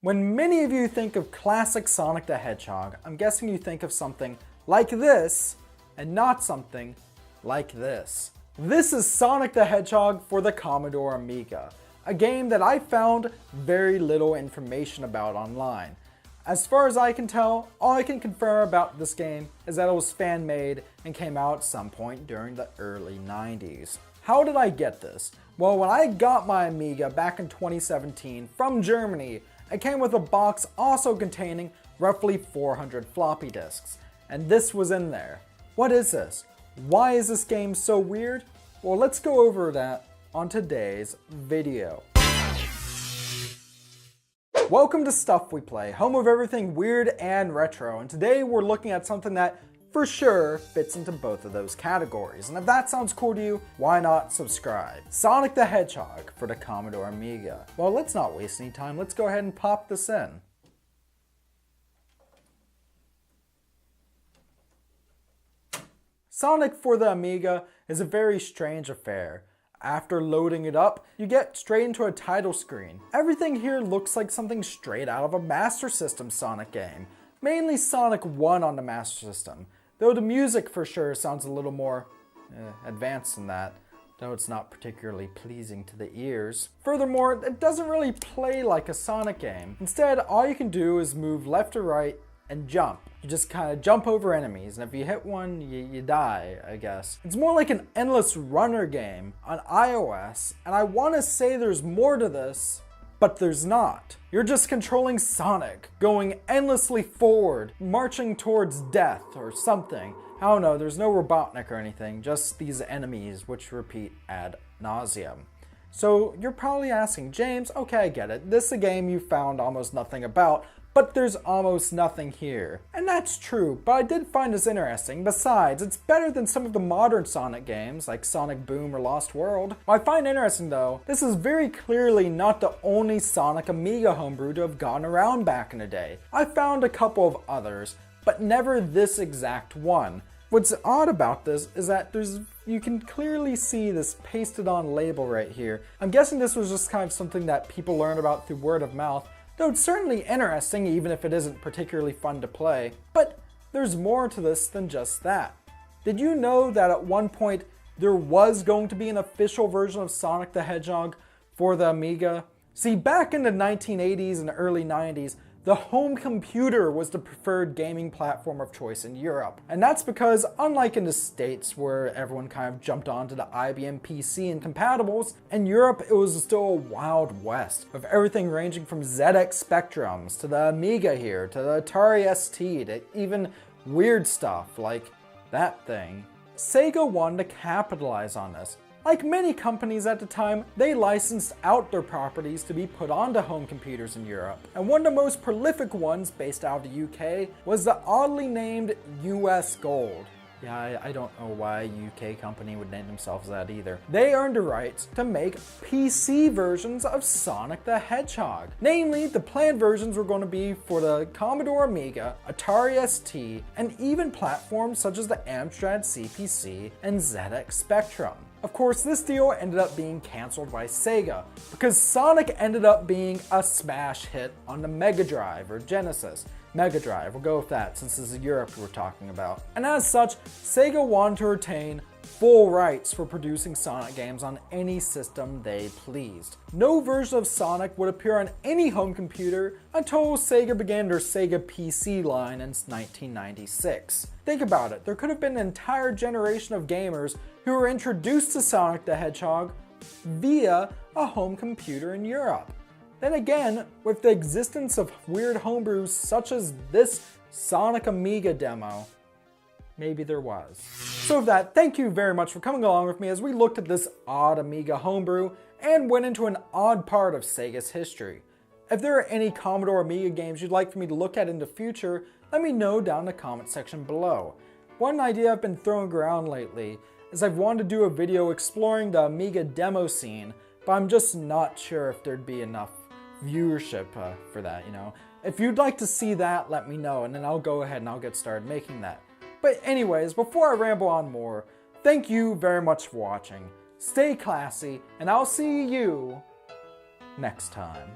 When many of you think of classic Sonic the Hedgehog, I'm guessing you think of something like this, and not something like this. This is Sonic the Hedgehog for the Commodore Amiga, a game that I found very little information about online. As far as I can tell, all I can confirm about this game is that it was fan-made and came out at some point during the early 90s. How did I get this? Well, when I got my Amiga back in 2017 from Germany, it came with a box also containing roughly 400 floppy disks, and this was in there. What is this? Why is this game so weird? Well, let's go over that on today's video. Welcome to Stuff We Play, home of everything weird and retro, and today we're looking at something that for sure fits into both of those categories. And if that sounds cool to you, why not subscribe? Sonic the Hedgehog for the Commodore Amiga. Well, let's not waste any time, let's go ahead and pop this in. Sonic for the Amiga is a very strange affair. After loading it up, you get straight into a title screen. Everything here looks like something straight out of a Master System Sonic game. Mainly Sonic 1 on the Master System, though the music for sure sounds a little more advanced than that, though it's not particularly pleasing to the ears. Furthermore, it doesn't really play like a Sonic game. Instead, all you can do is move left or right and jump. You just kind of jump over enemies, and if you hit one, you die, I guess. It's more like an endless runner game on iOS, and I want to say there's more to this, but there's not. You're just controlling Sonic, going endlessly forward, marching towards death or something. I don't know, there's no Robotnik or anything, just these enemies which repeat ad nauseum. So you're probably asking, James, okay, I get it. This is a game you found almost nothing about, but there's almost nothing here. And that's true, but I did find this interesting. Besides, it's better than some of the modern Sonic games, like Sonic Boom or Lost World. What I find interesting though, this is very clearly not the only Sonic Amiga homebrew to have gone around back in the day. I found a couple of others, but never this exact one. What's odd about this is that you can clearly see this pasted on label right here. I'm guessing this was just kind of something that people learned about through word of mouth, though it's certainly interesting even if it isn't particularly fun to play. But there's more to this than just that. Did you know that at one point there was going to be an official version of Sonic the Hedgehog for the Amiga? See, back in the 1980s and early 90s, the home computer was the preferred gaming platform of choice in Europe. And that's because, unlike in the States where everyone kind of jumped onto the IBM PC and compatibles, in Europe it was still a wild west, with everything ranging from ZX Spectrums to the Amiga here, to the Atari ST, to even weird stuff like that thing. Sega wanted to capitalize on this. Like many companies at the time, they licensed out their properties to be put onto home computers in Europe. And one of the most prolific ones, based out of the UK, was the oddly named US Gold. Yeah, I don't know why a UK company would name themselves that either. They earned the rights to make PC versions of Sonic the Hedgehog. Namely, the planned versions were going to be for the Commodore Amiga, Atari ST, and even platforms such as the Amstrad CPC and ZX Spectrum. Of course, this deal ended up being cancelled by Sega, because Sonic ended up being a smash hit on the Mega Drive or Genesis. Mega Drive, we'll go with that since this is Europe we're talking about. And as such, Sega wanted to retain full rights for producing Sonic games on any system they pleased. No version of Sonic would appear on any home computer until Sega began their Sega PC line in 1996. Think about it, there could have been an entire generation of gamers who were introduced to Sonic the Hedgehog via a home computer in Europe. Then again, with the existence of weird homebrews such as this Sonic Amiga demo, maybe there was. So with that, thank you very much for coming along with me as we looked at this odd Amiga homebrew and went into an odd part of Sega's history. If there are any Commodore Amiga games you'd like for me to look at in the future, let me know down in the comment section below. One idea I've been throwing around lately is I've wanted to do a video exploring the Amiga demo scene, but I'm just not sure if there'd be enough viewership for that, you know. If you'd like to see that, let me know, and then I'll go ahead and I'll get started making that. But anyways, before I ramble on more, thank you very much for watching. Stay classy, and I'll see you next time.